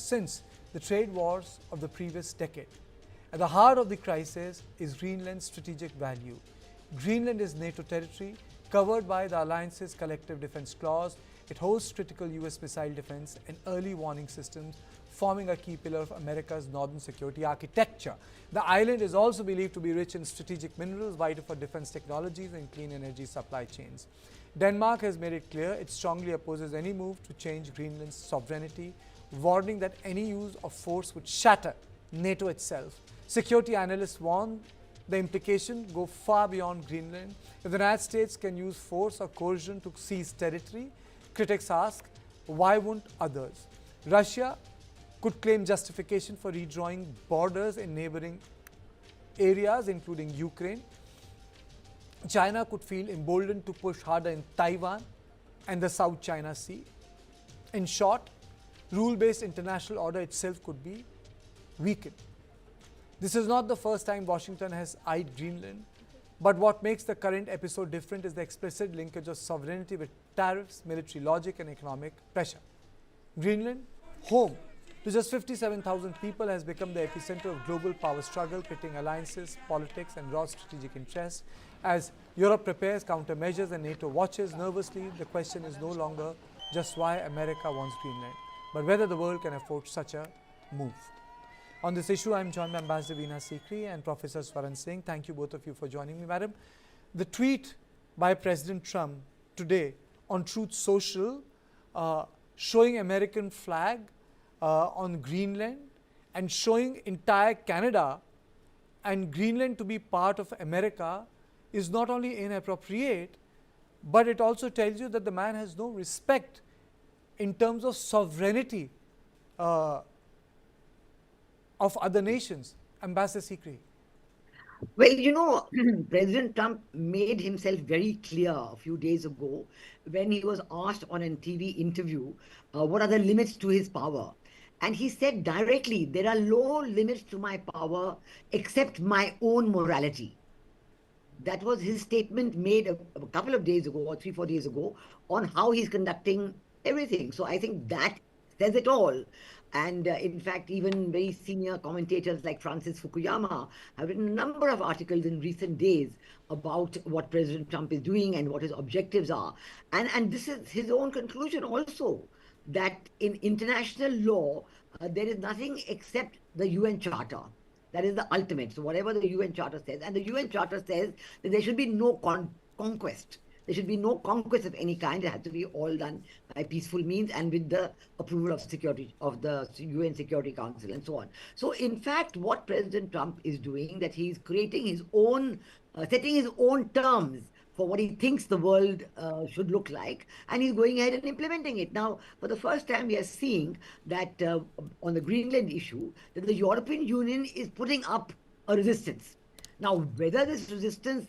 since the trade wars of the previous decade. At the heart of the crisis is Greenland's strategic value. Greenland is NATO territory, covered by the alliance's collective defense clause. It hosts critical US missile defense and early warning systems, forming a key pillar of America's northern security architecture. The island is also believed to be rich in strategic minerals vital for defense technologies and clean energy supply chains. Denmark has made it clear it strongly opposes any move to change Greenland's sovereignty, warning that any use of force would shatter NATO itself. Security analysts warn the implication go far beyond Greenland. If the United States can use force or coercion to seize territory, critics ask, why won't others? Russia could claim justification for redrawing borders in neighboring areas, including Ukraine. China could feel emboldened to push harder in Taiwan and the South China Sea. In short, rule-based international order itself could be weakened. This is not the first time Washington has eyed Greenland, but what makes the current episode different is the explicit linkage of sovereignty with tariffs, military logic and economic pressure. Greenland, home to just 57,000 people, has become the epicenter of global power struggle, pitting alliances, politics and raw strategic interests. As Europe prepares countermeasures and NATO watches nervously, the question is no longer just why America wants Greenland, but whether the world can afford such a move. On this issue, I am joined by Ambassador Veena Sikri and Professor Swaran Singh. Thank you both of you for joining me, madam. The tweet by President Trump today on Truth Social showing American flag on Greenland and showing entire Canada and Greenland to be part of America is not only inappropriate, but it also tells you that the man has no respect in terms of sovereignty of other nations. Ambassador Sikri. Well, President Trump made himself very clear a few days ago when he was asked on a TV interview what are the limits to his power. And he said directly, there are no limits to my power except my own morality. That was his statement made a couple of days ago or 3-4 days ago on how he's conducting everything. So I think that says it all. And in fact, even very senior commentators like Francis Fukuyama have written a number of articles in recent days about what President Trump is doing and what his objectives are. And this is his own conclusion also, that in international law, there is nothing except the UN Charter. That is the ultimate. So whatever the UN Charter says, and the UN Charter says that there should be no conquest. There should be no conquest of any kind. It has to be all done by peaceful means and with the approval of the UN Security Council and so on. So in fact, what President Trump is doing, that he's creating his own, setting his own terms for what he thinks the world should look like, and he's going ahead and implementing it. Now, for the first time, we are seeing that on the Greenland issue, that the European Union is putting up a resistance. Now, whether this resistance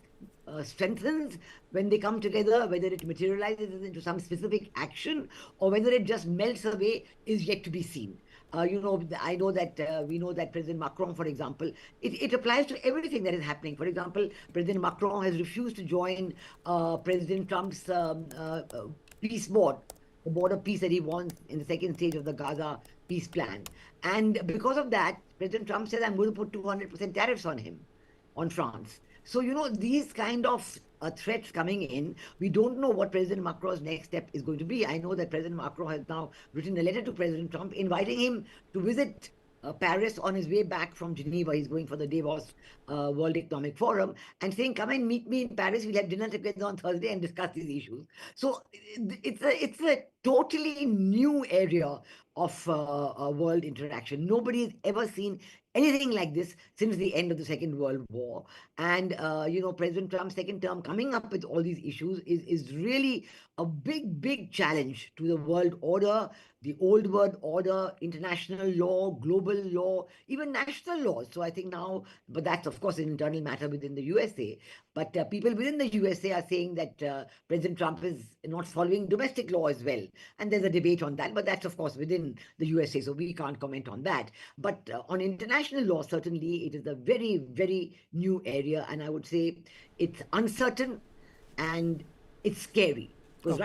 strengthens when they come together, whether it materializes into some specific action or whether it just melts away is yet to be seen. I know that we know that President Macron, for example, it applies to everything that is happening. For example, President Macron has refused to join President Trump's peace board, the board of peace that he wants in the second stage of the Gaza peace plan. And because of that, President Trump says, I'm going to put 200% tariffs on him, on France. So, these kind of threats coming in, we don't know what President Macron's next step is going to be. I know that President Macron has now written a letter to President Trump inviting him to visit Paris on his way back from Geneva. He's going for the Davos World Economic Forum and saying, come and meet me in Paris. We'll have dinner together on Thursday and discuss these issues. So it's a totally new area of world interaction. Nobody has ever seen anything like this since the end of the Second World War. And, President Trump's second term coming up with all these issues is really a big, big challenge to the world order, the old world order, international law, global law, even national laws. So I think now, but that's of course an internal matter within the USA. But people within the USA are saying that President Trump is not following domestic law as well. And there's a debate on that, but that's of course within the USA, so we can't comment on that. But on international law, certainly it is a very, very new area. And I would say it's uncertain and it's scary. Because